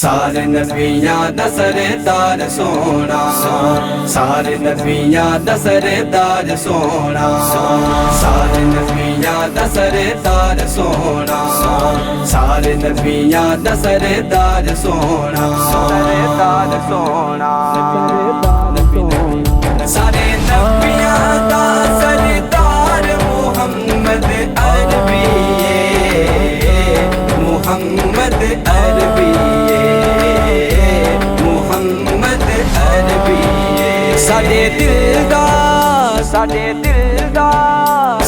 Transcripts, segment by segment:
سارے نبیاں دا سردار سونا، سارے نبیاں دا سردار سونا، سارے نبیاں دا سردار سونا، سارے نبیاں دا سردار سونا، سردار سونا، سارے نبیاں دا سردار محمد عربی، محمد عربی، محمد عربی، ساڈے دل دا، ساڈے دل دا،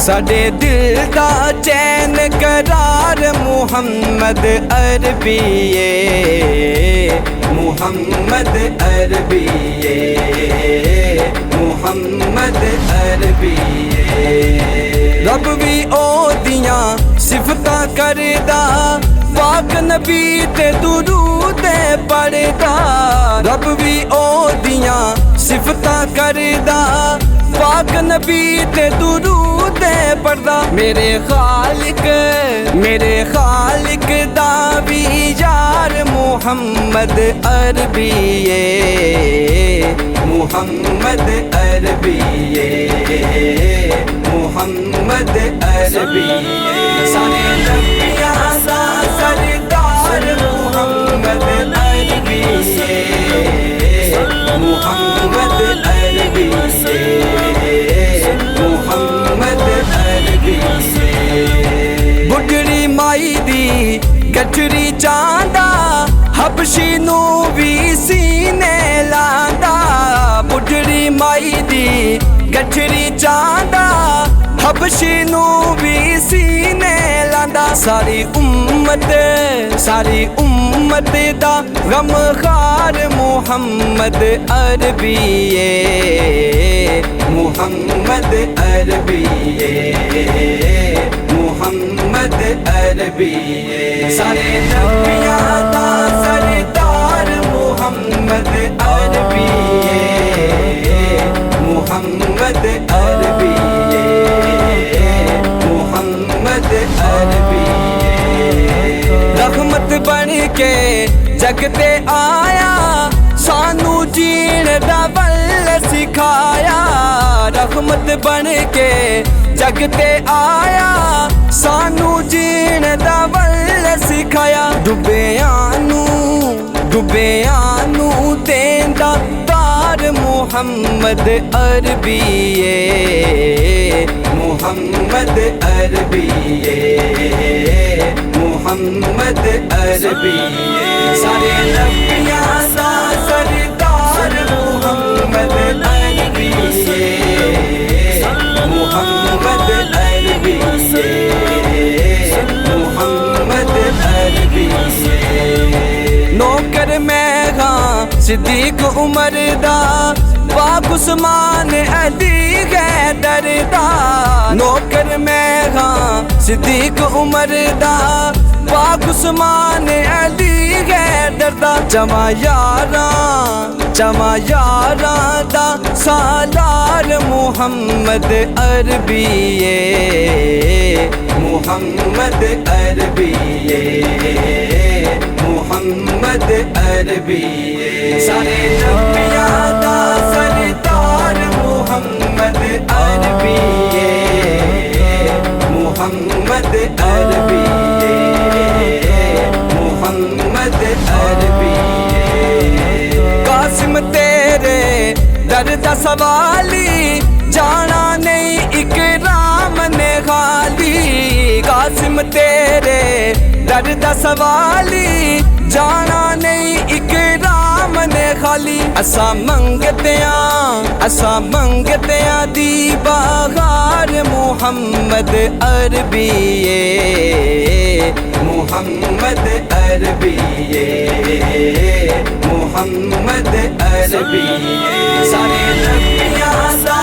ساڈے دل دا چین قرار محمد عربی، محمد عربی، محمد عربی، رب بھی او دیاں صفتاں کردا، پاک نبی تے درود پڑھدا، رب بھی او دیاں صفتاں کردا، پاک نبی تے درود پڑھدا، میرے خالق دا بھی یار محمد عربی، محمد عربی، محمد عربی، سارے نبیاں دا سردار محمد عربی، محمد عربی، محمد عربی، بڈھڑی مائی دی گٹھڑی چاندا، حبشی نو وی سینے لاندا، بڈھڑی مائی دی گٹھڑی چاندا، حبشی نو وی سینے لاندا، ساری امت دا غم خار محمد عربی، محمد عربی، محمد عربی، سارے نبیاں دا سردار محمد عربی، محمد عربی، محمد عربی، رحمت بن کے جگ تے آیا، سانو جین دا ول سکھایا، رحمت بن کے جگ تے آیا، سانو جین دا ول سکھایا، ڈبیاں نو دیندا تار محمد عربی، محمد عربی، محمد عربی، سارے نبیاں دا سردار محمد عربی، محمد عربی، محمد عربی، نوکر میں ہاں صدیق عمر دا، پاک عثمان علی حیدر دا، نوکر میں ہاں صدیق عمر دا، پاک عثمان علی حیدر دا، جمع یاراں دا سالار محمد عربی، محمد عربی، محمد عربی، سارے نبیاں دا سردار محمد عربی، محمد عربی، محمد عربی، قاسم تیرے در دا سوالی، جانا نہیں اکرام نے خالی، قاسم تیرے در دا سوالی، جانا نہیں اکرام نے خالی، اساں منگتیاں دی بہار محمد عربی، محمد عربی، محمد عربی، سارے نبیاں دا